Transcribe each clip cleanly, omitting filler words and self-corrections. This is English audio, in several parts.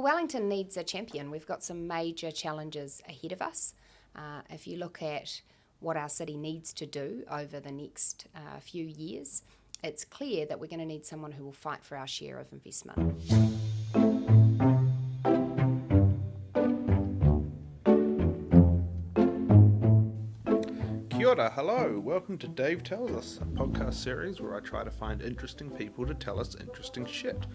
Wellington needs a champion. We've got some major challenges ahead of us. If you look at what our city needs to do over the next few years, it's clear that we're going to need someone who will fight for our share of investment. Kia ora, hello, welcome to Dave Tells Us, a podcast series where I try to find interesting people to tell us interesting shit.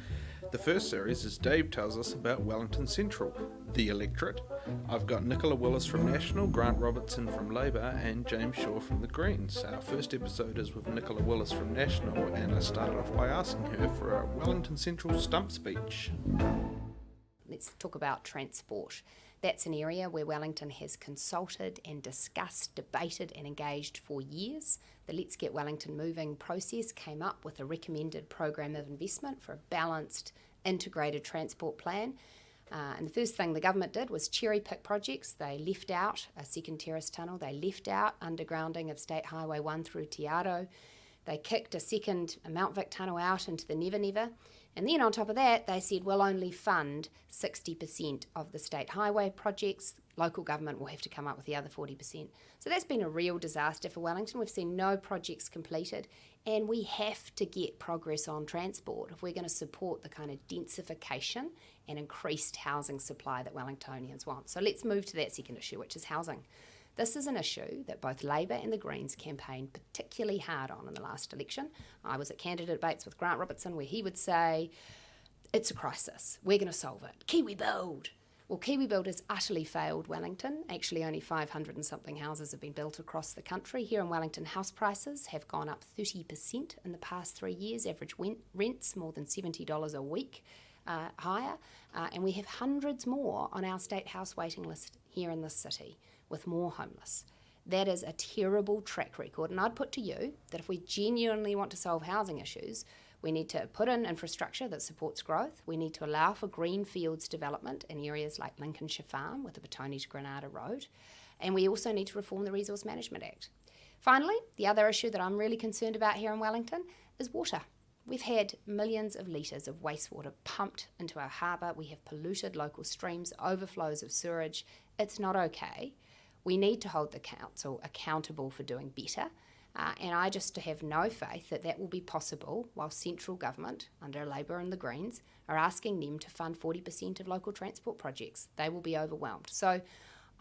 The first series is Dave Tells Us about Wellington Central, the electorate. I've got Nicola Willis from National, Grant Robertson from Labour, and James Shaw from the Greens. Our first episode is with Nicola Willis from National, and I started off by asking her for a Wellington Central stump speech. Let's talk about transport. That's an area where Wellington has consulted and discussed, debated and engaged for years. The Let's Get Wellington Moving process came up with a recommended program of investment for a balanced, integrated transport plan. And the first thing the government did was cherry pick projects. They left out a second terrace tunnel. They left out undergrounding of State Highway 1 through Te Aro. They kicked a second Mount Vic tunnel out into the Never Never. And then on top of that, they said we'll only fund 60% of the state highway projects. Local government will have to come up with the other 40%. So that's been a real disaster for Wellington. We've seen no projects completed, and we have to get progress on transport if we're going to support the kind of densification and increased housing supply that Wellingtonians want. So let's move to that second issue, which is housing. This is an issue that both Labour and the Greens campaigned particularly hard on in the last election. I was at candidate debates with Grant Robertson where he would say, it's a crisis, we're going to solve it, Kiwi Build. Well, Kiwi Build has utterly failed Wellington. Actually, only 500 and something houses have been built across the country. Here in Wellington, house prices have gone up 30% in the past 3 years, average rents more than $70 a week higher, and we have hundreds more on our state house waiting list here in this city, with more homeless. That is a terrible track record, and I'd put to you that if we genuinely want to solve housing issues, we need to put in infrastructure that supports growth. We need to allow for greenfields development in areas like Lincolnshire Farm with the Petone to Granada Road, and we also need to reform the Resource Management Act. Finally, the other issue that I'm really concerned about here in Wellington is water. We've had millions of litres of wastewater pumped into our harbour. We have polluted local streams, overflows of sewerage. It's not okay. We need to hold the council accountable for doing better, and I just have no faith that that will be possible while central government, under Labour and the Greens, are asking them to fund 40% of local transport projects. They will be overwhelmed. So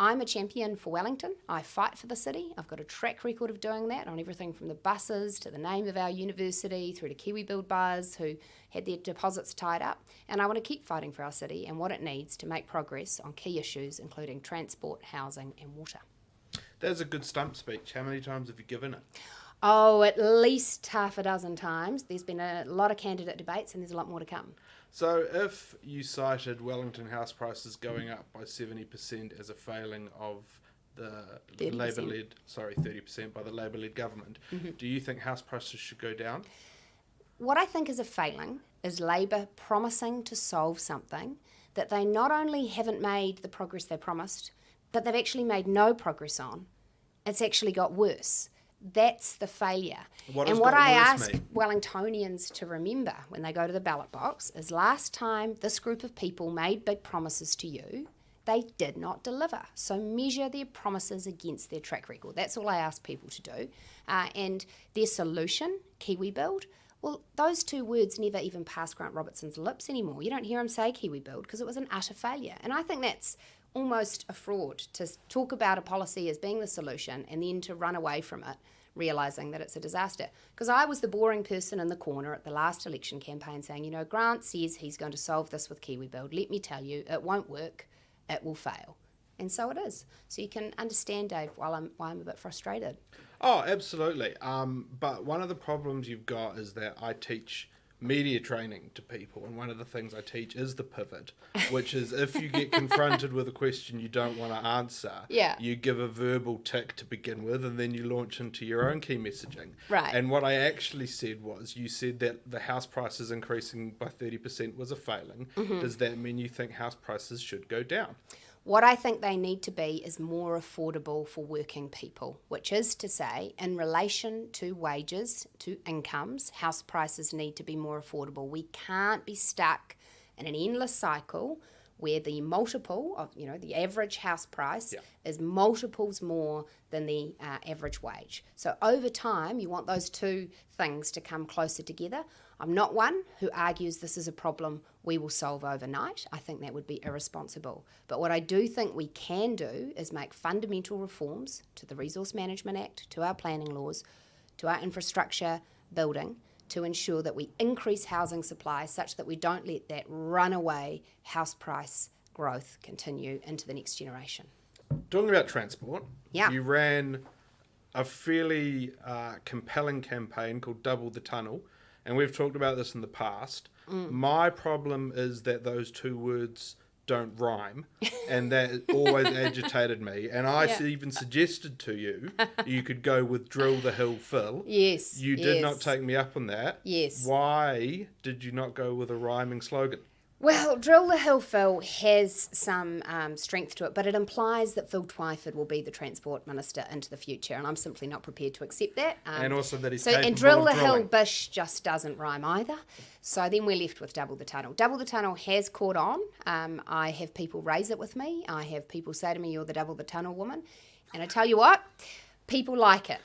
I'm a champion for Wellington. I fight for the city. I've got a track record of doing that on everything from the buses to the name of our university through to Kiwi Build buyers who had their deposits tied up. And I want to keep fighting for our city and what it needs to make progress on key issues including transport, housing and water. That's a good stump speech. How many times have you given it? Oh, at least half a dozen times. There's been a lot of candidate debates and there's a lot more to come. So if you cited Wellington house prices going up by 70% as a failing of the 30%. Labour-led, 30% by the Labour-led government, do you think house prices should go down? What I think is a failing is Labour promising to solve something that they not only haven't made the progress they promised, but they've actually made no progress on. It's actually got worse. That's the failure. What I ask Wellingtonians to remember when they go to the ballot box is last time this group of people made big promises to you, they did not deliver. So measure their promises against their track record. That's all I ask people to do. And their solution, Kiwi Build, well, those two words never even pass Grant Robertson's lips anymore. You don't hear him say Kiwi Build because it was an utter failure. And I think that's almost a fraud to talk about a policy as being the solution and then to run away from it, realising that it's a disaster. Because I was the boring person in the corner at the last election campaign saying, Grant says he's going to solve this with Kiwi Build. Let me tell you, it won't work. It will fail. And so it is. So you can understand, Dave, why I'm a bit frustrated. Oh, absolutely. But one of the problems you've got is that I teach media training to people, and one of the things I teach is the pivot, which is if you get confronted with a question you don't want to answer, you give a verbal tick to begin with, and then you launch into your own key messaging. Right. And what I actually said was, you said that the house prices increasing by 30% was a failing. Does that mean you think house prices should go down? What I think they need to be is more affordable for working people, which is to say, in relation to wages, to incomes, house prices need to be more affordable. We can't be stuck in an endless cycle where the multiple of, the average house price Yeah. is multiples more than the average wage. So over time, you want those two things to come closer together. I'm not one who argues this is a problem we will solve overnight. I think that would be irresponsible. But what I do think we can do is make fundamental reforms to the Resource Management Act, to our planning laws, to our infrastructure building, to ensure that we increase housing supply such that we don't let that runaway house price growth continue into the next generation. Talking about transport, Yeah. you ran a fairly compelling campaign called Double the Tunnel, and we've talked about this in the past. My problem is that those two words don't rhyme, and that always agitated me. And I even suggested to you, you could go with Drill the Hill Fill. Yes. You did not take me up on that. Yes. Why did you not go with a rhyming slogan? Well, Drill the Hill Phil has some strength to it, but it implies that Phil Twyford will be the Transport Minister into the future, and I'm simply not prepared to accept that. And also that he's and capable Drill of the Hill drilling. Bish just doesn't rhyme either. So then we're left with Double the Tunnel. Double the Tunnel has caught on. I have people raise it with me. I have people say to me, "You're the Double the Tunnel woman," and I tell you what. People like it,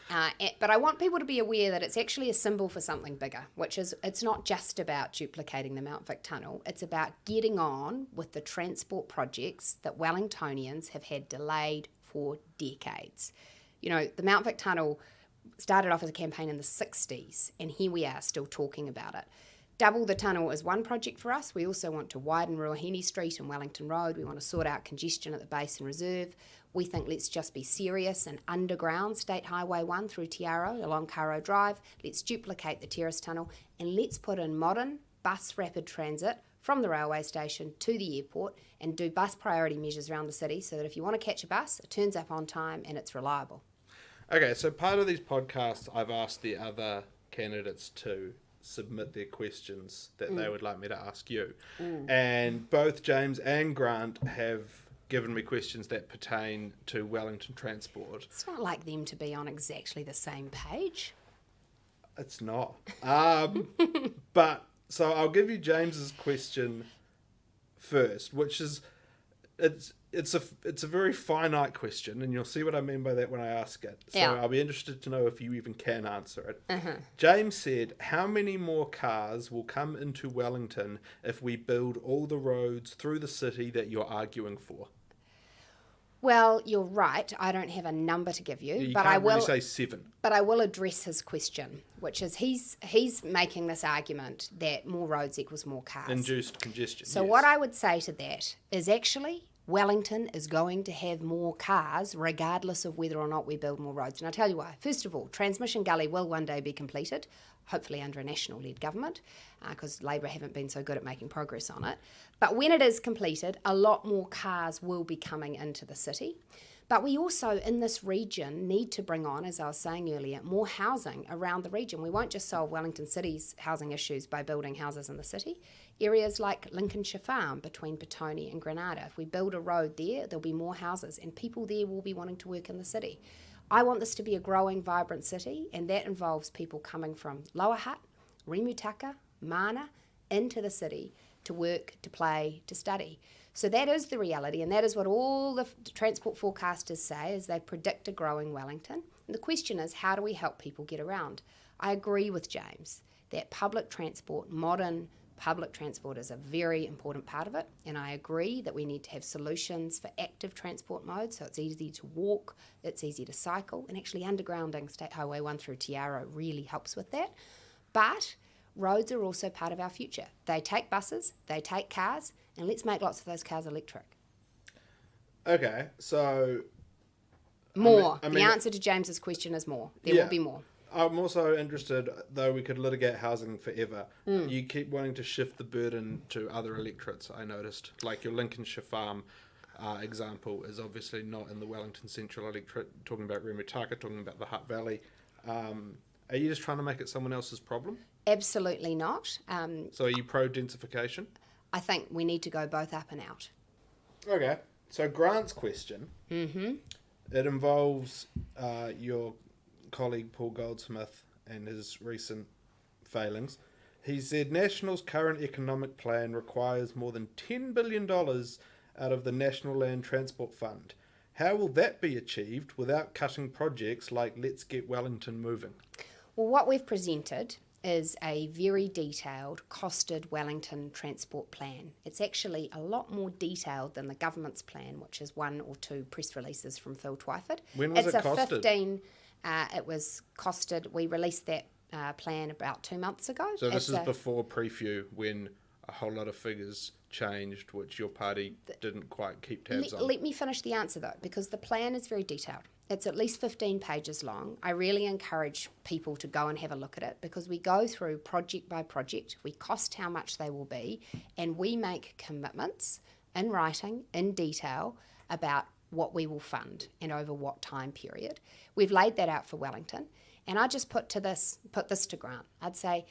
but I want people to be aware that it's actually a symbol for something bigger, which is it's not just about duplicating the Mount Vic Tunnel, it's about getting on with the transport projects that Wellingtonians have had delayed for decades. The Mount Vic Tunnel started off as a campaign in the 60s, and here we are still talking about it. Double the Tunnel is one project for us. We also want to widen Ruahine Street and Wellington Road. We want to sort out congestion at the Basin Reserve. We think let's just be serious and underground State Highway 1 through Te Aro along Caro Drive. Let's duplicate the Terrace Tunnel and let's put in modern bus rapid transit from the railway station to the airport and do bus priority measures around the city so that if you want to catch a bus, it turns up on time and it's reliable. Okay, so part of these podcasts, I've asked the other candidates to submit their questions that they would like me to ask you. And both James and Grant have given me questions that pertain to Wellington Transport. It's not like them to be on exactly the same page. It's not. But, so I'll give you James's question first, which is, it's a very finite question, and you'll see what I mean by that when I ask it. So Yeah. I'll be interested to know if you even can answer it. James said, how many more cars will come into Wellington if we build all the roads through the city that you're arguing for? Well, you're right. I don't have a number to give you, You but can't I will. really say 7. But I will address his question, which is he's making this argument that more roads equals more cars. Induced congestion. So yes. what I would say to that is actually Wellington is going to have more cars regardless of whether or not we build more roads. And I'll tell you why. First of all, Transmission Gully will one day be completed, hopefully under a national-led government, because Labor haven't been so good at making progress on it. But when it is completed, a lot more cars will be coming into the city. But we also, in this region, need to bring on, as I was saying earlier, more housing around the region. We won't just solve Wellington City's housing issues by building houses in the city. Areas like Lincolnshire Farm between Petone and Granada, if we build a road there, there'll be more houses and people there will be wanting to work in the city. I want this to be a growing, vibrant city, and that involves people coming from Lower Hutt, Remutaka, Mana, into the city to work, to play, to study. So that is the reality, and that is what all the transport forecasters say as they predict a growing Wellington. And the question is, how do we help people get around? I agree with James that public transport, modern public transport, is a very important part of it, and I agree that we need to have solutions for active transport modes, so it's easy to walk, it's easy to cycle, and actually undergrounding State Highway 1 through Te Aro really helps with that. But roads are also part of our future. They take buses, they take cars, and let's make lots of those cars electric. Okay, so... More. I mean, the answer to James's question is more. There will be more. I'm also interested, though we could litigate housing forever, you keep wanting to shift the burden to other electorates, I noticed. Like your Lincolnshire Farm example is obviously not in the Wellington Central electorate, talking about Remutaka, talking about the Hutt Valley. Are you just trying to make it someone else's problem? Absolutely not. So are you pro-densification? I think we need to go both up and out. Okay, so Grant's question, it involves your colleague Paul Goldsmith and his recent failings. He said National's current economic plan requires more than $10 billion out of the National Land Transport Fund. How will that be achieved without cutting projects like Let's Get Wellington Moving? Well, what we've presented is a very detailed, costed Wellington transport plan. It's actually a lot more detailed than the government's plan, which is 1 or 2 press releases from Phil Twyford. When was it's it costed? It was costed, we released that plan about 2 months ago. So this is before preview, when a whole lot of figures changed, which your party didn't quite keep tabs on. Let me finish the answer though, because the plan is very detailed. It's at least 15 pages long. I really encourage people to go and have a look at it, because we go through project by project, we cost how much they will be, and we make commitments in writing, in detail, about what we will fund and over what time period. We've laid that out for Wellington, and I just put this to Grant. I'd say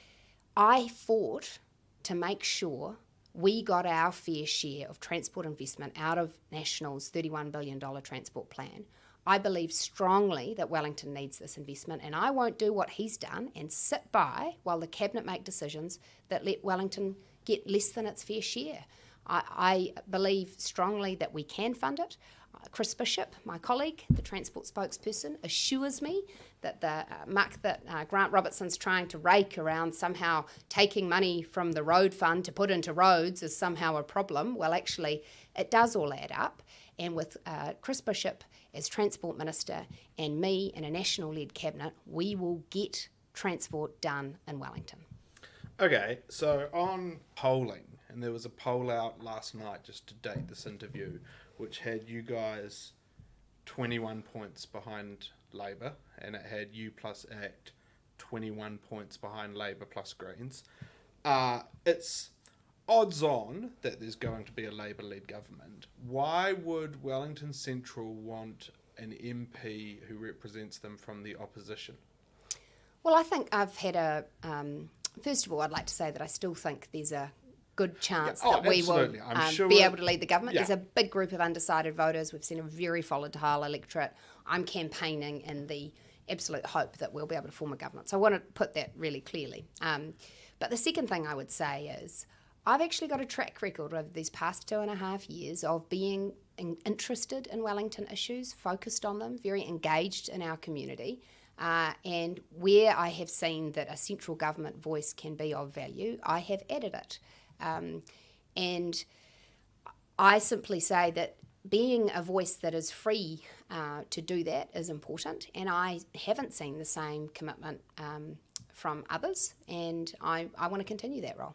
I fought to make sure we got our fair share of transport investment out of National's $31 billion transport plan. I believe strongly that Wellington needs this investment, and I won't do what he's done and sit by while the Cabinet make decisions that let Wellington get less than its fair share. I believe strongly that we can fund it. Chris Bishop, my colleague, the transport spokesperson, assures me that the muck that Grant Robertson's trying to rake around somehow taking money from the road fund to put into roads is somehow a problem. Well, actually, it does all add up. And with Chris Bishop as Transport Minister and me in a National-led cabinet, we will get transport done in Wellington. Okay, so on polling, and there was a poll out last night just to date this interview, which had you guys 21 points behind Labour, and it had you plus ACT 21 points behind Labour plus Greens. It's odds on that there's going to be a Labour-led government. Why would Wellington Central want an MP who represents them from the opposition? Well, I think I've had first of all, I'd like to say that I still think there's a good chance that we will be able to lead the government. Yeah. There's a big group of undecided voters. We've seen a very volatile electorate. I'm campaigning in the absolute hope that we'll be able to form a government. So I want to put that really clearly. But the second thing I would say is I've actually got a track record over these past 2.5 years of being interested in Wellington issues, focused on them, very engaged in our community. And where I have seen that a central government voice can be of value, I have added it. And I simply say that being a voice that is free to do that is important, and I haven't seen the same commitment from others, and I want to continue that role.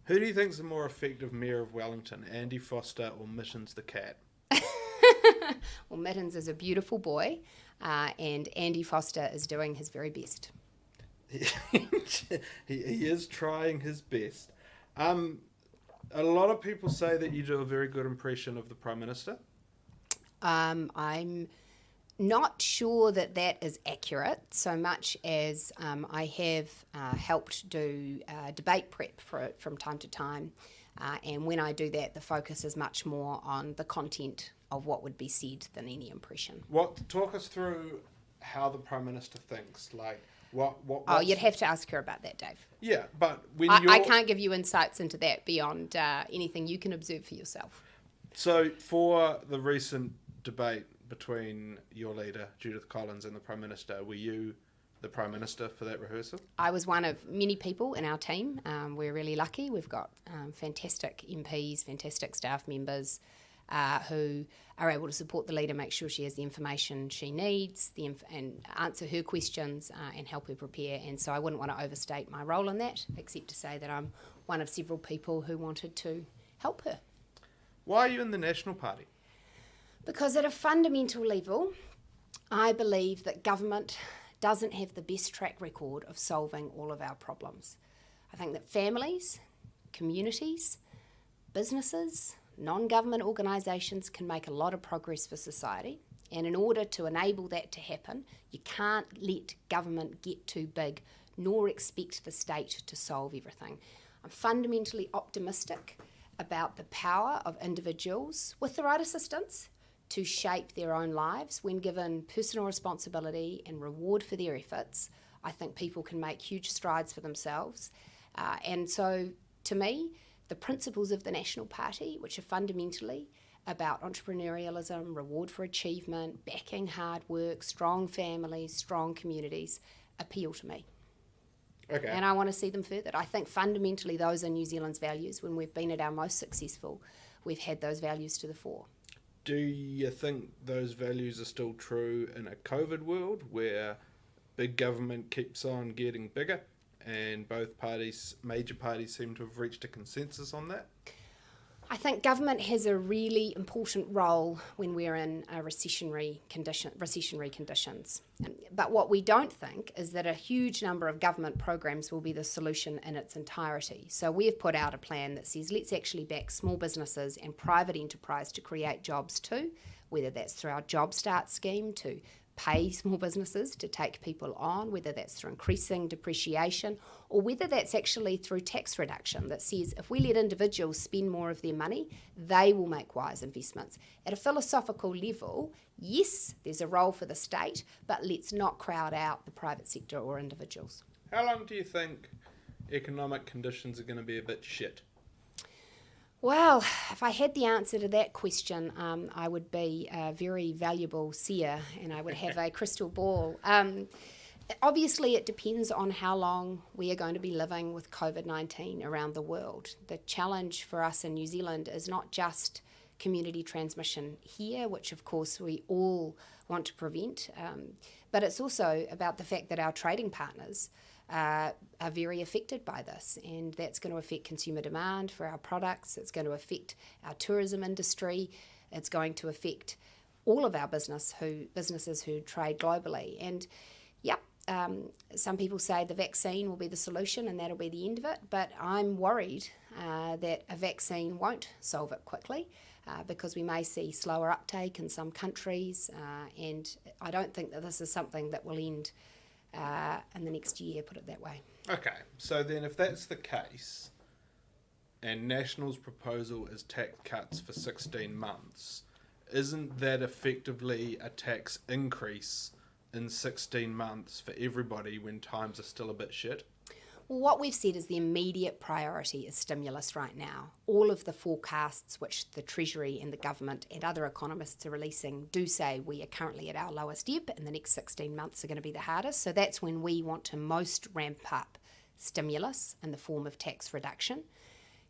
Who do you think is the more effective Mayor of Wellington, Andy Foster or Mittens the cat? Well, Mittens is a beautiful boy, and Andy Foster is doing his very best. He is trying his best. A lot of people say that you do a very good impression of the Prime Minister. I'm not sure that that is accurate, so much as I have helped do debate prep for it from time to time. And when I do that, the focus is much more on the content of what would be said than any impression. Talk us through how the Prime Minister thinks, like what you'd have to ask her about that, Dave. Yeah, but when I can't give you insights into that beyond anything you can observe for yourself. So for the recent debate between your leader, Judith Collins, and the Prime Minister, were you the Prime Minister for that rehearsal? I was one of many people in our team. We're really lucky. We've got fantastic MPs, fantastic staff members who are able to support the leader, make sure she has the information she needs, and answer her questions and help her prepare. And so I wouldn't want to overstate my role in that, except to say that I'm one of several people who wanted to help her. Why are you in the National Party? Because at a fundamental level, I believe that government doesn't have the best track record of solving all of our problems. I think that families, communities, businesses, non-government organisations can make a lot of progress for society, and in order to enable that to happen, you can't let government get too big nor expect the state to solve everything. I'm fundamentally optimistic about the power of individuals, with the right assistance, to shape their own lives when given personal responsibility and reward for their efforts. I think people can make huge strides for themselves. And so, to me, the principles of the National Party, which are fundamentally about entrepreneurialism, reward for achievement, backing hard work, strong families, strong communities, appeal to me. Okay. And I want to see them furthered. I think fundamentally those are New Zealand's values. When we've been at our most successful, we've had those values to the fore. Do you think those values are still true in a COVID world where big government keeps on getting bigger and both parties, major parties, seem to have reached a consensus on that? I think government has a really important role when we're in a recessionary conditions. But what we don't think is that a huge number of government programs will be the solution in its entirety. So we've put out a plan that says let's actually back small businesses and private enterprise to create jobs too, whether that's through our Job Start scheme to pay small businesses to take people on, whether that's through increasing depreciation or whether that's actually through tax reduction that says if we let individuals spend more of their money, they will make wise investments. At a philosophical level, yes, there's a role for the state, but let's not crowd out the private sector or individuals. How long do you think economic conditions are going to be a bit shit? Well, if I had the answer to that question, I would be a very valuable seer and I would have a crystal ball. Obviously, it depends on how long we are going to be living with COVID-19 around the world. The challenge for us in New Zealand is not just community transmission here, which of course we all want to prevent, but it's also about the fact that our trading partners are very affected by this, and that's going to affect consumer demand for our products. It's going to affect our tourism industry. It's going to affect all of our businesses who trade globally. And some people say the vaccine will be the solution and that'll be the end of it, but I'm worried that a vaccine won't solve it quickly because we may see slower uptake in some countries, and I don't think that this is something that will end in the next year, put it that way. Okay, so then if that's the case, and National's proposal is tax cuts for 16 months, isn't that effectively a tax increase in 16 months for everybody when times are still a bit shit? Well, what we've said is the immediate priority is stimulus right now. All of the forecasts which the Treasury and the government and other economists are releasing do say we are currently at our lowest ebb and the next 16 months are going to be the hardest. So that's when we want to most ramp up stimulus in the form of tax reduction.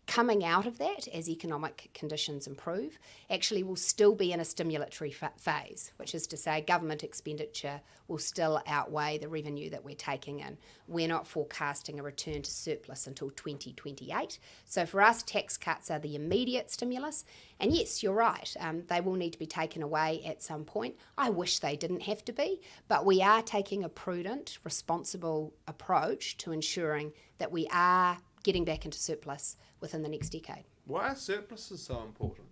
Coming out of that, as economic conditions improve, actually we'll still be in a stimulatory phase, which is to say government expenditure will still outweigh the revenue that we're taking in. We're not forecasting a return to surplus until 2028. So for us, tax cuts are the immediate stimulus. And yes, you're right, they will need to be taken away at some point. I wish they didn't have to be, but we are taking a prudent, responsible approach to ensuring that we are getting back into surplus within the next decade. Why are surpluses so important?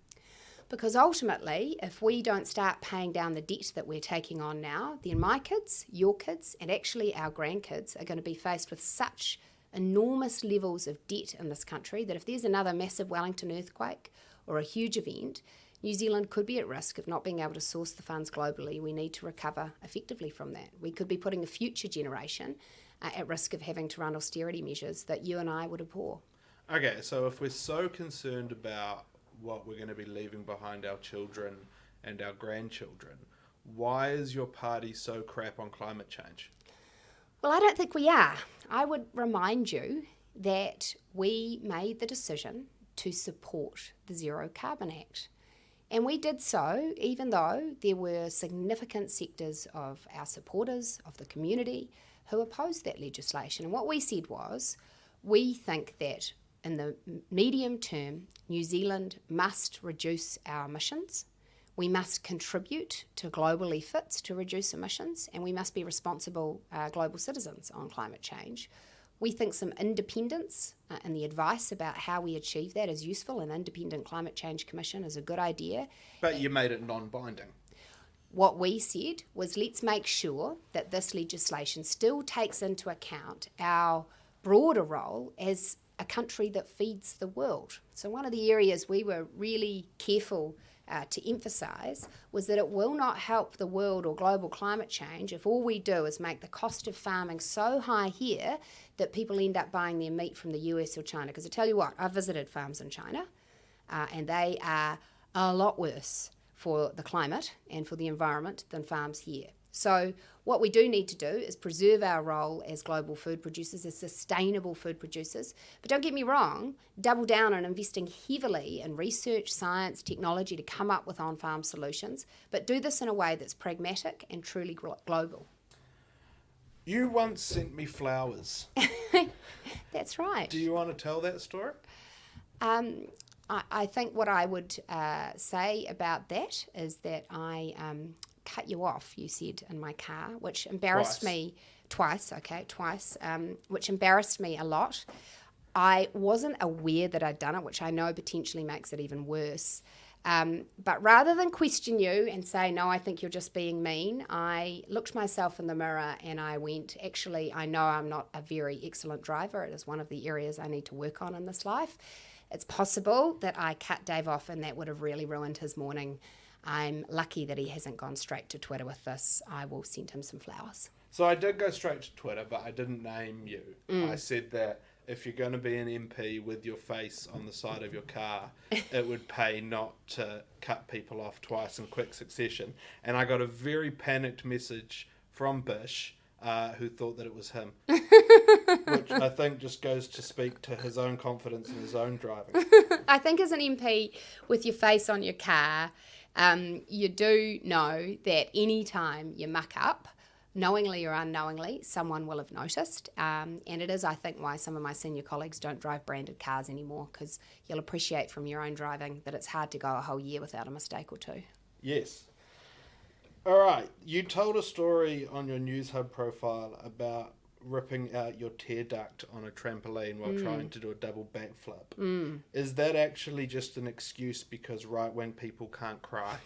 Because ultimately, if we don't start paying down the debt that we're taking on now, then my kids, your kids, and actually our grandkids are going to be faced with such enormous levels of debt in this country that if there's another massive Wellington earthquake or a huge event, New Zealand could be at risk of not being able to source the funds globally. We need to recover effectively from that. We could be putting a future generation at risk of having to run austerity measures that you and I would abhor. Okay, so if we're so concerned about what we're going to be leaving behind our children and our grandchildren, why is your party so crap on climate change? Well, I don't think we are. I would remind you that we made the decision to support the Zero Carbon Act. And we did so even though there were significant sectors of our supporters, of the community, who opposed that legislation. And what we said was, we think that in the medium term, New Zealand must reduce our emissions. We must contribute to global efforts to reduce emissions, and we must be responsible global citizens on climate change. We think some independence in the advice about how we achieve that is useful. An independent climate change commission is a good idea. But you made it non-binding. What we said was let's make sure that this legislation still takes into account our broader role as a country that feeds the world. So one of the areas we were really careful to emphasise was that it will not help the world or global climate change if all we do is make the cost of farming so high here that people end up buying their meat from the US or China. Because I tell you what, I've visited farms in China and they are a lot worse for the climate and for the environment than farms here. So what we do need to do is preserve our role as global food producers, as sustainable food producers. But don't get me wrong, double down on investing heavily in research, science, technology to come up with on-farm solutions, but do this in a way that's pragmatic and truly global. You once sent me flowers. That's right. Do you want to tell that story? I think what I would say about that is that I cut you off, you said, in my car, which embarrassed me twice, which embarrassed me a lot. I wasn't aware that I'd done it, which I know potentially makes it even worse. But rather than question you and say, no, I think you're just being mean, I looked myself in the mirror and I went, actually, I know I'm not a very excellent driver. It is one of the areas I need to work on in this life. It's possible that I cut Dave off and that would have really ruined his morning. I'm lucky that he hasn't gone straight to Twitter with this. I will send him some flowers. So I did go straight to Twitter, but I didn't name you. I said that if you're going to be an MP with your face on the side of your car, it would pay not to cut people off twice in quick succession. And I got a very panicked message from Bish, who thought that it was him. Which I think just goes to speak to his own confidence in his own driving. I think as an MP with your face on your car, you do know that any time you muck up, knowingly or unknowingly, someone will have noticed. And it is, I think, why some of my senior colleagues don't drive branded cars anymore, because you'll appreciate from your own driving that it's hard to go a whole year without a mistake or two. Yes. All right. You told a story on your News Hub profile about ripping out your tear duct on a trampoline while trying to do a double backflip. Is that actually just an excuse because right-wing people can't cry?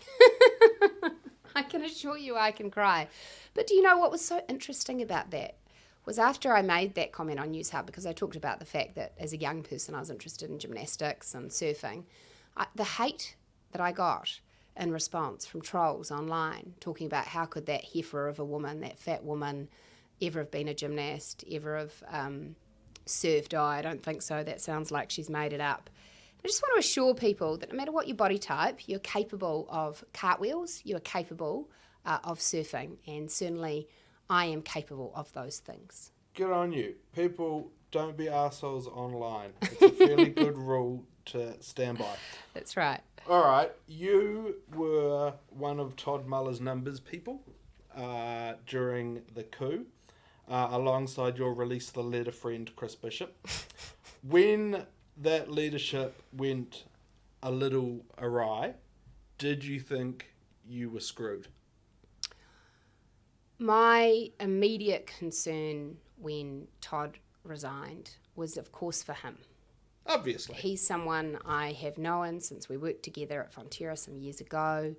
I can assure you I can cry. But do you know what was so interesting about that? Was after I made that comment on News Hub, because I talked about the fact that as a young person I was interested in gymnastics and surfing, the hate that I got in response from trolls online talking about how could that heifer of a woman, that fat woman, ever have been a gymnast, ever have surfed. Oh, I don't think so. That sounds like she's made it up. I just want to assure people that no matter what your body type, you're capable of cartwheels, you are capable of surfing, and certainly I am capable of those things. Good on you. People, don't be arseholes online. It's a fairly good rule to stand by. That's right. All right. You were one of Todd Muller's numbers people during the coup. Alongside your Release the Letter friend, Chris Bishop. When that leadership went a little awry, did you think you were screwed? My immediate concern when Todd resigned was, of course, for him. Obviously. He's someone I have known since we worked together at Fonterra some years ago.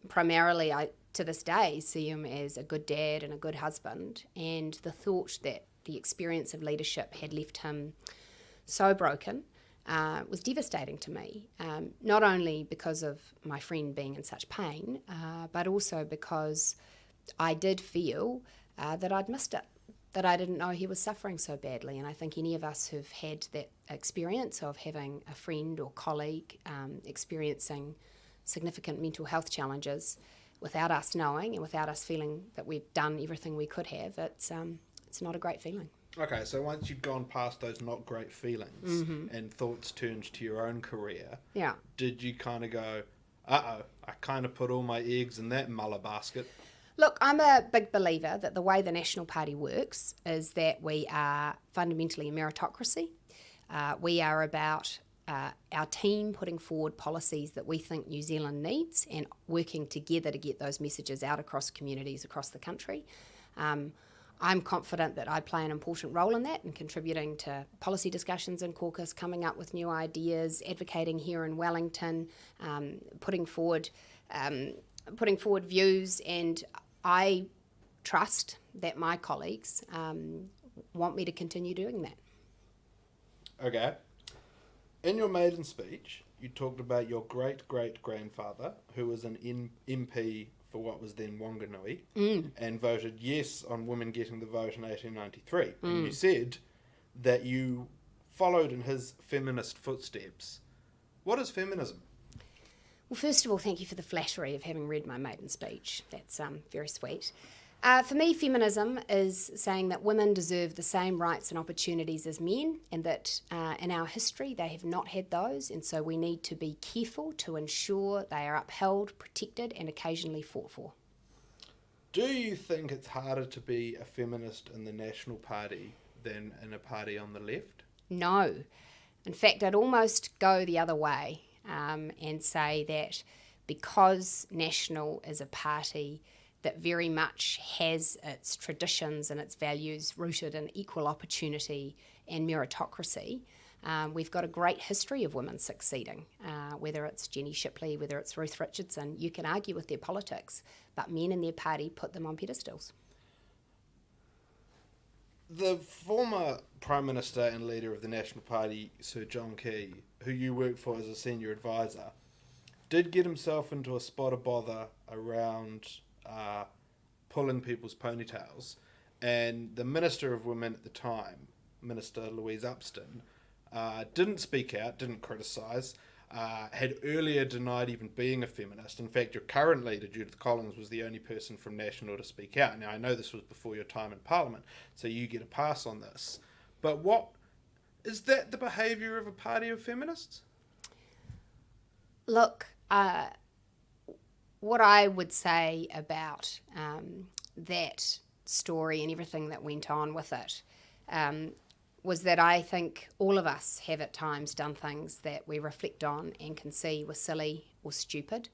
Primarily, I, to this day, see him as a good dad and a good husband, and the thought that the experience of leadership had left him so broken was devastating to me, not only because of my friend being in such pain, but also because I did feel that I'd missed it, that I didn't know he was suffering so badly. And I think any of us who've had that experience of having a friend or colleague experiencing significant mental health challenges without us knowing and without us feeling that we've done everything we could have, it's not a great feeling. Okay, so once you'd gone past those not great feelings and thoughts turned to your own career, did you kind of go, uh-oh, I kind of put all my eggs in that Muller basket? Look, I'm a big believer that the way the National Party works is that we are fundamentally a meritocracy. We are about our team putting forward policies that we think New Zealand needs and working together to get those messages out across communities across the country. I'm confident that I play an important role in that and contributing to policy discussions in caucus, coming up with new ideas, advocating here in Wellington, putting forward views, and I trust that my colleagues want me to continue doing that. Okay. In your maiden speech, you talked about your great-great-grandfather, who was an MP for what was then Wanganui, and voted yes on women getting the vote in 1893. And you said that you followed in his feminist footsteps. What is feminism? Well, first of all, thank you for the flattery of having read my maiden speech. That's very sweet. For me, feminism is saying that women deserve the same rights and opportunities as men, and that in our history they have not had those, and so we need to be careful to ensure they are upheld, protected, and occasionally fought for. Do you think it's harder to be a feminist in the National Party than in a party on the left? No. In fact, I'd almost go the other way and say that because National is a party that very much has its traditions and its values rooted in equal opportunity and meritocracy, we've got a great history of women succeeding, whether it's Jenny Shipley, whether it's Ruth Richardson. You can argue with their politics, but men in their party put them on pedestals. The former Prime Minister and leader of the National Party, Sir John Key, who you worked for as a senior advisor, did get himself into a spot of bother around pulling people's ponytails, and the Minister of Women at the time, Minister Louise Upston, didn't speak out, didn't criticise, had earlier denied even being a feminist. In fact, your current leader, Judith Collins, was the only person from National to speak out. Now, I know this was before your time in Parliament, so you get a pass on this. But what is that the behaviour of a party of feminists? Look, what I would say about that story and everything that went on with it was that I think all of us have at times done things that we reflect on and can see were silly or stupid.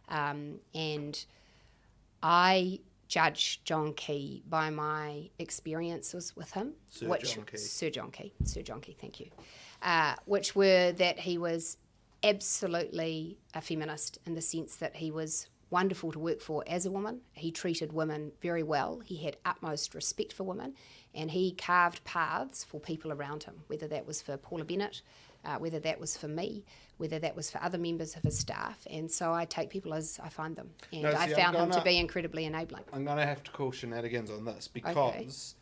And I judge John Key by my experiences with him. Sir John Key, thank you. Which were that he was absolutely a feminist in the sense that he was wonderful to work for as a woman. He treated women very well. He had utmost respect for women, and he carved paths for people around him, whether that was for Paula Bennett, whether that was for me, whether that was for other members of his staff. And so I take people as I find them. And I found him to be incredibly enabling. I'm going to have to call shenanigans on this because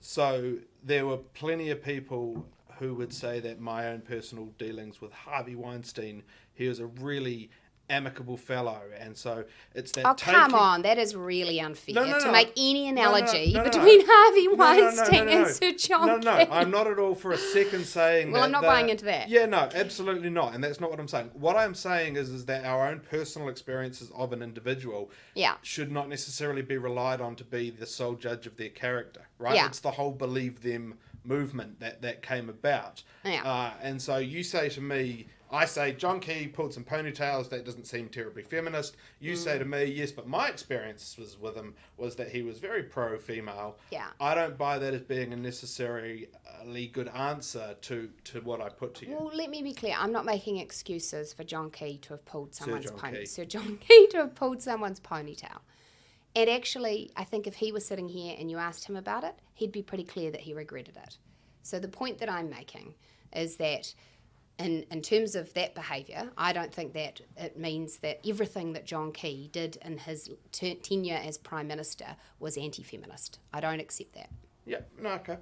so there were plenty of people who would say that my own personal dealings with Harvey Weinstein, he was a really amicable fellow, and so it's that. Oh, come on, that is really unfair to make any analogy no, between Harvey Weinstein and Sir John Key. No, I'm not at all for a second saying well, I'm not buying into that. Yeah, no, absolutely not, and that's not what I'm saying. What I'm saying is that our own personal experiences of an individual should not necessarily be relied on to be the sole judge of their character, right? Yeah. It's the whole believe them movement that came about. Yeah. And so you say to me, I say, John Key pulled some ponytails, that doesn't seem terribly feminist. You say to me, yes, but my experience with him was that he was very pro-female. Yeah. I don't buy that as being a necessarily good answer to what I put to you. Well, let me be clear. I'm not making excuses for John Key to have pulled someone's ponytail. Sir John Key to have pulled someone's ponytail. And actually, I think if he was sitting here and you asked him about it, he'd be pretty clear that he regretted it. So the point that I'm making is that in terms of that behaviour, I don't think that it means that everything that John Key did in his tenure as Prime Minister was anti-feminist. I don't accept that. Yeah, no, okay.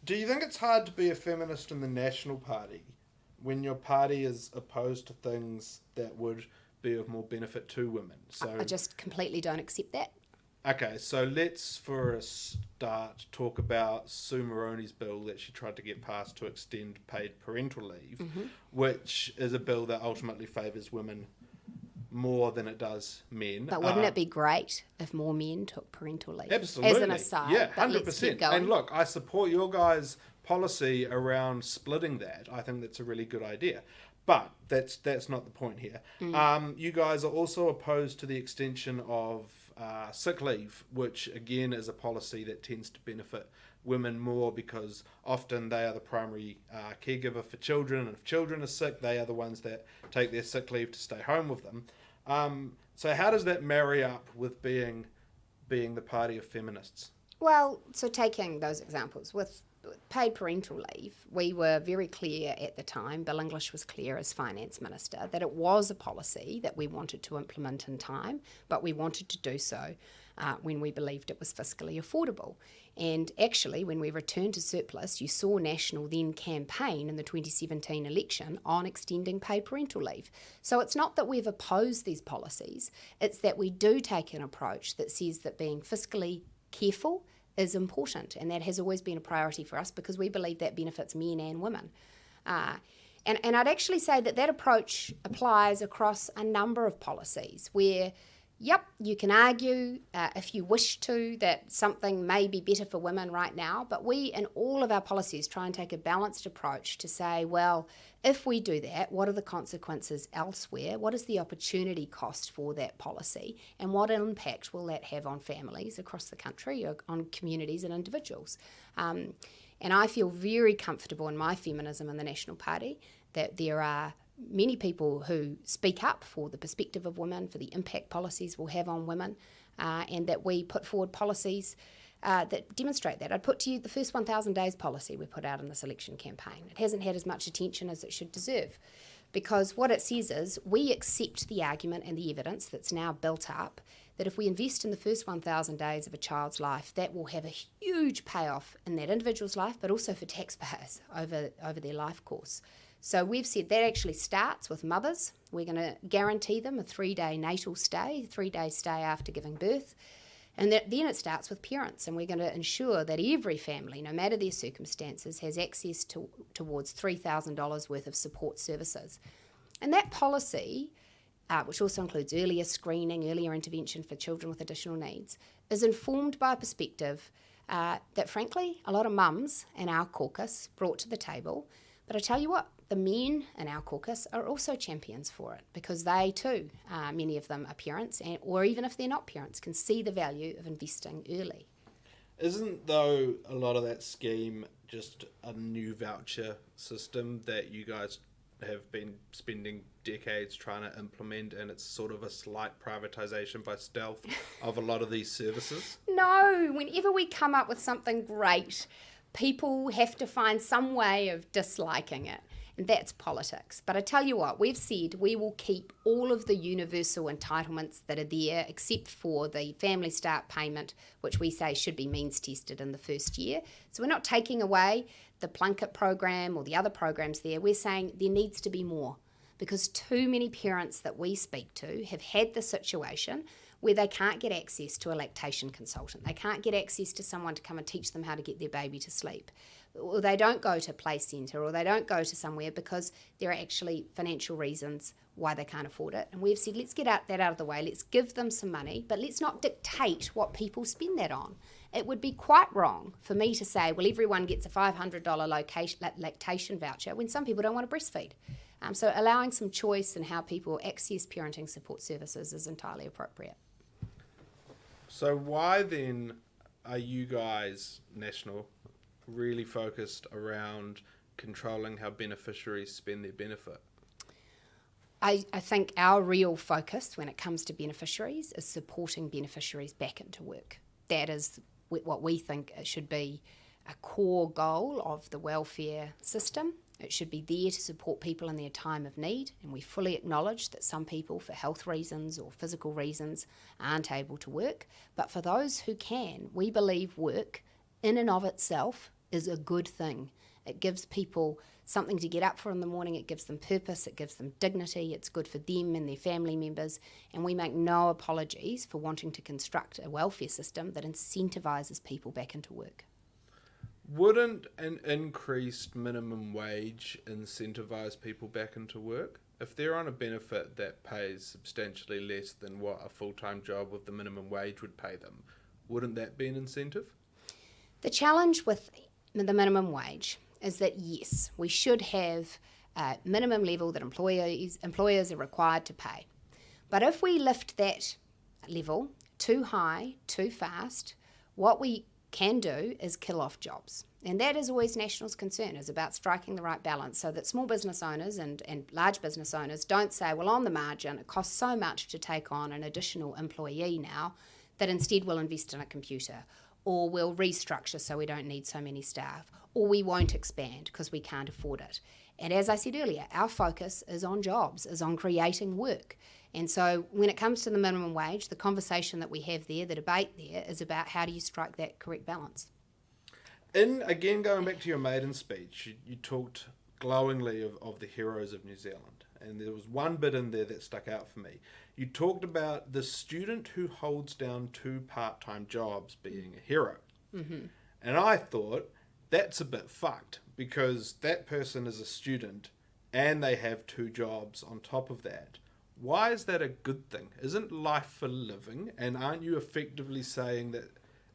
Do you think it's hard to be a feminist in the National Party when your party is opposed to things that would be of more benefit to women? So I just completely don't accept that. Okay, so let's, for a start, talk about Sue Moroney's bill that she tried to get passed to extend paid parental leave, which is a bill that ultimately favours women more than it does men. But wouldn't it be great if more men took parental leave? Absolutely. As an aside. Yeah, 100%. But let's keep going. And look, I support your guys' policy around splitting that. I think that's a really good idea. But that's not the point here. You guys are also opposed to the extension of sick leave, which again is a policy that tends to benefit women more because often they are the primary caregiver for children, and if children are sick, they are the ones that take their sick leave to stay home with them. So how does that marry up with being the party of feminists? Well, so taking those examples, with paid parental leave, we were very clear at the time, Bill English was clear as Finance Minister, that it was a policy that we wanted to implement in time, but we wanted to do so when we believed it was fiscally affordable. And actually, when we returned to surplus, you saw National then campaign in the 2017 election on extending paid parental leave. So it's not that we've opposed these policies, it's that we do take an approach that says that being fiscally careful is important, and that has always been a priority for us because we believe that benefits men and women. And I'd actually say that approach applies across a number of policies where, yep, you can argue if you wish to that something may be better for women right now, but we in all of our policies try and take a balanced approach to say, well, if we do that, what are the consequences elsewhere? What is the opportunity cost for that policy? And what impact will that have on families across the country, or on communities and individuals? And I feel very comfortable in my feminism in the National Party that there are many people who speak up for the perspective of women, for the impact policies will have on women, and that we put forward policies that demonstrate that. I'd put to you the first 1,000 days policy we put out in this election campaign. It hasn't had as much attention as it should deserve, because what it says is we accept the argument and the evidence that's now built up that if we invest in the first 1,000 days of a child's life, that will have a huge payoff in that individual's life, but also for taxpayers over their life course. So we've said that actually starts with mothers. We're going to guarantee them a 3-day natal stay, 3-day stay after giving birth. And then it starts with parents, and we're going to ensure that every family, no matter their circumstances, has access towards $3,000 worth of support services. And that policy, which also includes earlier screening, earlier intervention for children with additional needs, is informed by a perspective that, frankly, a lot of mums in our caucus brought to the table. But I tell you what, the men in our caucus are also champions for it, because they too, many of them are parents, or even if they're not parents, can see the value of investing early. Isn't, though, a lot of that scheme just a new voucher system that you guys have been spending decades trying to implement, and it's sort of a slight privatisation by stealth of a lot of these services? No, whenever we come up with something great, people have to find some way of disliking it. And that's politics. But I tell you what, we've said we will keep all of the universal entitlements that are there, except for the Family Start payment, which we say should be means tested in the first year. So we're not taking away the Plunkett program or the other programs there. We're saying there needs to be more, because too many parents that we speak to have had the situation where they can't get access to a lactation consultant. They can't get access to someone to come and teach them how to get their baby to sleep. Or they don't go to play centre, or they don't go to somewhere because there are actually financial reasons why they can't afford it. And we've said, let's get that out of the way. Let's give them some money, but let's not dictate what people spend that on. It would be quite wrong for me to say, well, everyone gets a $500 lactation voucher when some people don't want to breastfeed. So allowing some choice in how people access parenting support services is entirely appropriate. So why then are you guys, National, really focused around controlling how beneficiaries spend their benefit? I think our real focus when it comes to beneficiaries is supporting beneficiaries back into work. That is what we think it should be a core goal of the welfare system. It should be there to support people in their time of need, and we fully acknowledge that some people, for health reasons or physical reasons, aren't able to work. But for those who can, we believe work in and of itself is a good thing. It gives people something to get up for in the morning, it gives them purpose, it gives them dignity, it's good for them and their family members, and we make no apologies for wanting to construct a welfare system that incentivises people back into work. Wouldn't an increased minimum wage incentivise people back into work? If they're on a benefit that pays substantially less than what a full-time job with the minimum wage would pay them, wouldn't that be an incentive? The challenge with the minimum wage is that, yes, we should have a minimum level that employers are required to pay. But if we lift that level too high, too fast, what we can do is kill off jobs. And that is always National's concern, is about striking the right balance so that small business owners and large business owners don't say, well, on the margin, it costs so much to take on an additional employee now that instead we'll invest in a computer. or we'll restructure so we don't need so many staff, or we won't expand because we can't afford it. And as I said earlier, our focus is on jobs, is on creating work. And so when it comes to the minimum wage, the conversation that we have there, the debate there, is about how do you strike that correct balance. Again, going back to your maiden speech, you talked glowingly of the heroes of New Zealand. And there was one bit in there that stuck out for me. You talked about the student who holds down 2 part-time jobs being a hero. Mm-hmm. And I thought, that's a bit fucked, because that person is a student and they have 2 jobs on top of that. Why is that a good thing? Isn't life for living? And aren't you effectively saying that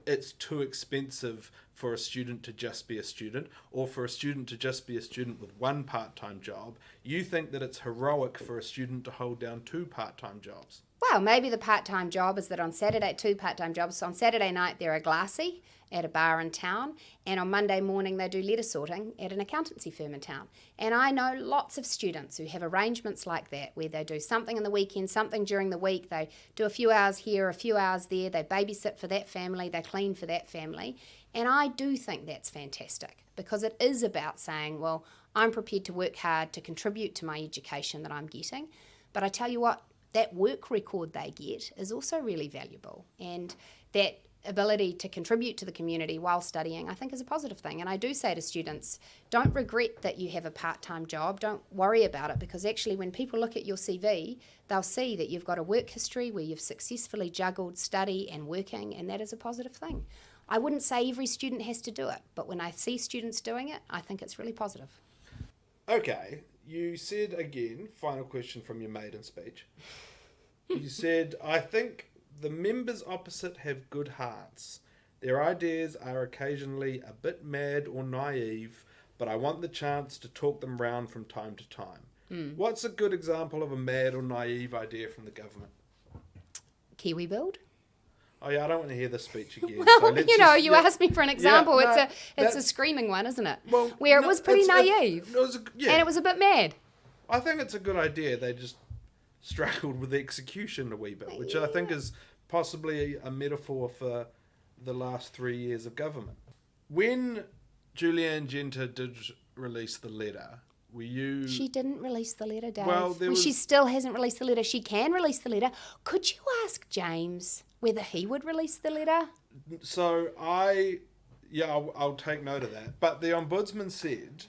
it's too expensive for a student to just be a student, or for a student to just be a student with 1 part-time job? You think that it's heroic for a student to hold down 2 part-time jobs? Well, maybe the part-time job is that on Saturday, 2 part-time jobs. So on Saturday night, they're a glassy at a bar in town, and on Monday morning, they do letter sorting at an accountancy firm in town. And I know lots of students who have arrangements like that, where they do something on the weekend, something during the week. They do a few hours here, a few hours there. They babysit for that family. They clean for that family. And I do think that's fantastic, because it is about saying, well, I'm prepared to work hard to contribute to my education that I'm getting. But I tell you what, that work record they get is also really valuable. And that ability to contribute to the community while studying, I think, is a positive thing. And I do say to students, don't regret that you have a part-time job. Don't worry about it, because actually when people look at your CV, they'll see that you've got a work history where you've successfully juggled study and working, and that is a positive thing. I wouldn't say every student has to do it, but when I see students doing it, I think it's really positive. Okay, you said again, final question from your maiden speech. You said, I think the members opposite have good hearts. Their ideas are occasionally a bit mad or naive, but I want the chance to talk them round from time to time. What's a good example of a mad or naive idea from the government? Kiwi Build? Oh yeah, I don't want to hear this speech again. Well, so you asked me for an example. It's a screaming one, isn't it? Well, where it was pretty naive. And it was a bit mad. I think it's a good idea. They just struggled with the execution a wee bit, which I think is possibly a metaphor for the last 3 years of government. When Julianne Genter did release the letter, were you... She didn't release the letter, Dave. Well, She still hasn't released the letter. She can release the letter. Could you ask James whether he would release the letter? So I'll take note of that. But the Ombudsman said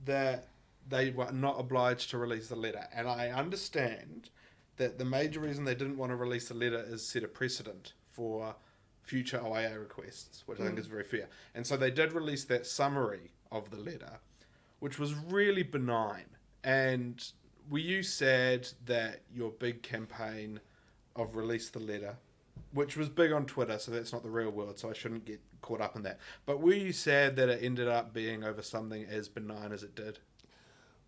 that they were not obliged to release the letter. And I understand that the major reason they didn't want to release the letter is set a precedent for future OIA requests, which I think is very fair. And so they did release that summary of the letter, which was really benign. And were you sad that your big campaign of release the letter, which was big on Twitter, so that's not the real world, so I shouldn't get caught up in that, but were you sad that it ended up being over something as benign as it did?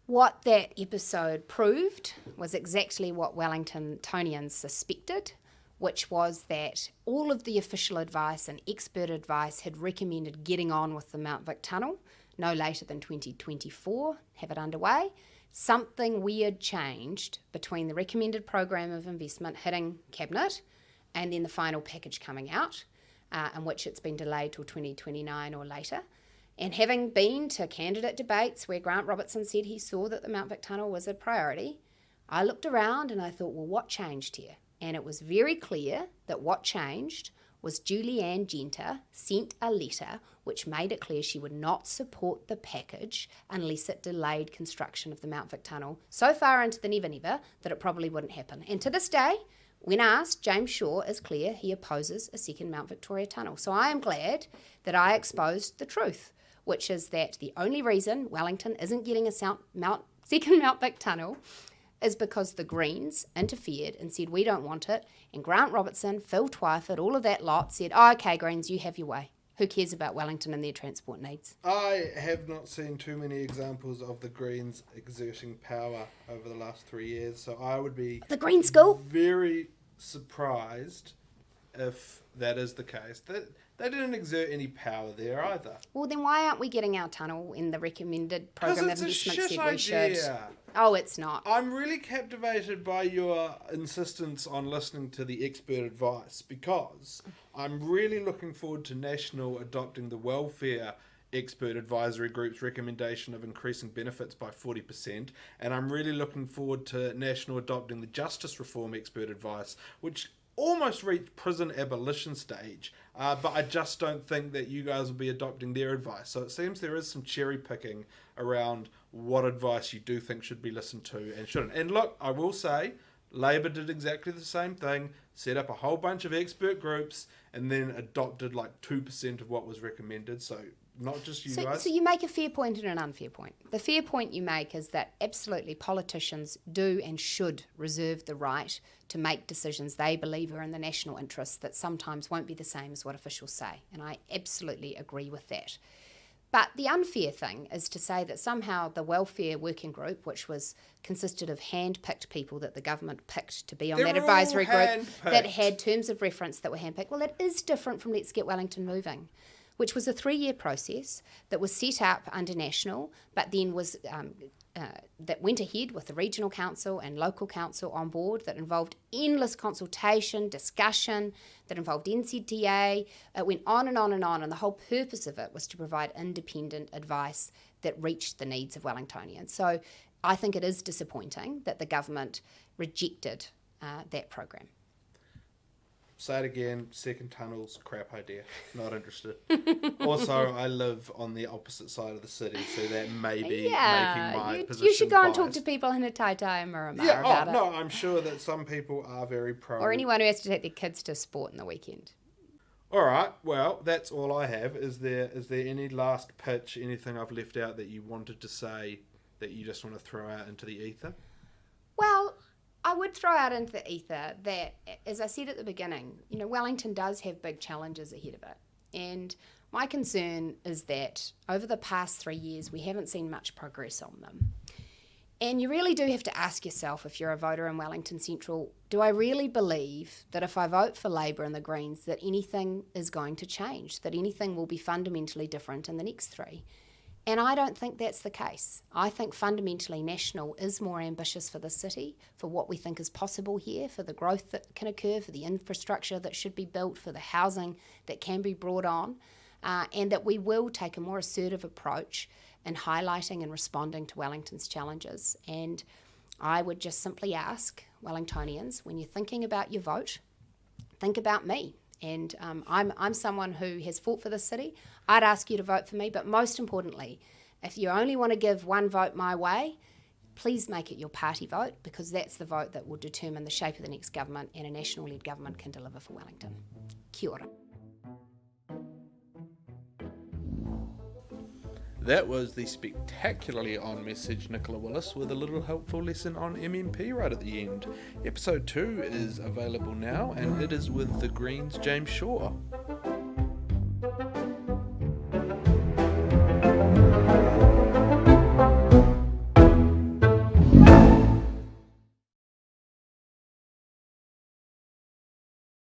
What that episode proved was exactly what Wellingtonians suspected, which was that all of the official advice and expert advice had recommended getting on with the Mount Vic Tunnel no later than 2024, have it underway. Something weird changed between the recommended program of investment hitting Cabinet and then the final package coming out, in which it's been delayed till 2029 or later. And having been to candidate debates where Grant Robertson said he saw that the Mount Vic Tunnel was a priority, I looked around and I thought, well, what changed here? And it was very clear that what changed was Julianne Genter sent a letter which made it clear she would not support the package unless it delayed construction of the Mount Vic Tunnel so far into the never never that it probably wouldn't happen. And to this day, when asked, James Shaw is clear he opposes a second Mount Victoria Tunnel. So I am glad that I exposed the truth, which is that the only reason Wellington isn't getting a second Mount Vic Tunnel is because the Greens interfered and said, we don't want it. And Grant Robertson, Phil Twyford, all of that lot said, oh, okay, Greens, you have your way. Who cares about Wellington and their transport needs? I have not seen too many examples of the Greens exerting power over the last 3 years, so I would be... The Green School? Very surprised if that is the case. They didn't exert any power there either. Well, then why aren't we getting our tunnel in the recommended program of investment Because it's a said we shit should? idea. Oh, it's not. I'm really captivated by your insistence on listening to the expert advice, because I'm really looking forward to National adopting the welfare expert advisory group's recommendation of increasing benefits by 40%, and I'm really looking forward to National adopting the justice reform expert advice, which almost reached prison abolition stage, but I just don't think that you guys will be adopting their advice. So it seems there is some cherry picking around what advice you do think should be listened to and shouldn't. And look, I will say, Labor did exactly the same thing, set up a whole bunch of expert groups, and then adopted like 2% of what was recommended. So not just you guys. So you make a fair point and an unfair point. The fair point you make is that absolutely politicians do and should reserve the right to make decisions they believe are in the national interest that sometimes won't be the same as what officials say. And I absolutely agree with that. But the unfair thing is to say that somehow the welfare working group, which consisted of hand-picked people that the government picked to be on that advisory group, that had terms of reference that were hand-picked, well, it is different from Let's Get Wellington Moving, which was a 3-year process that was set up under National, but then was that went ahead with the regional council and local council on board, that involved endless consultation, discussion, that involved NZTA. It went on and on and on, and the whole purpose of it was to provide independent advice that reached the needs of Wellingtonians. So I think it is disappointing that the government rejected that program. Say it again, second tunnel's crap idea. Not interested. Also, I live on the opposite side of the city, so that may be making my position you should go and biased. talk to people in Hataitai and Miramar Yeah, about it. No, I'm sure that some people are very pro. Or anyone who has to take their kids to sport in the weekend. All right, well, that's all I have. Is there any last pitch, anything I've left out that you wanted to say that you just want to throw out into the ether? Well, I would throw out into the ether that, as I said at the beginning, Wellington does have big challenges ahead of it. And my concern is that over the past 3 years, we haven't seen much progress on them. And you really do have to ask yourself, if you're a voter in Wellington Central, do I really believe that if I vote for Labour and the Greens, that anything is going to change, that anything will be fundamentally different in the next 3? And I don't think that's the case. I think fundamentally National is more ambitious for the city, for what we think is possible here, for the growth that can occur, for the infrastructure that should be built, for the housing that can be brought on, and that we will take a more assertive approach in highlighting and responding to Wellington's challenges. And I would just simply ask Wellingtonians, when you're thinking about your vote, think about me. And I'm someone who has fought for this city. I'd ask you to vote for me, but most importantly, if you only want to give one vote my way, please make it your party vote, because that's the vote that will determine the shape of the next government, and a national-led government can deliver for Wellington. Kia ora. That was the spectacularly on-message Nicola Willis with a little helpful lesson on MMP right at the end. Episode 2 is available now, and it is with the Greens' James Shaw.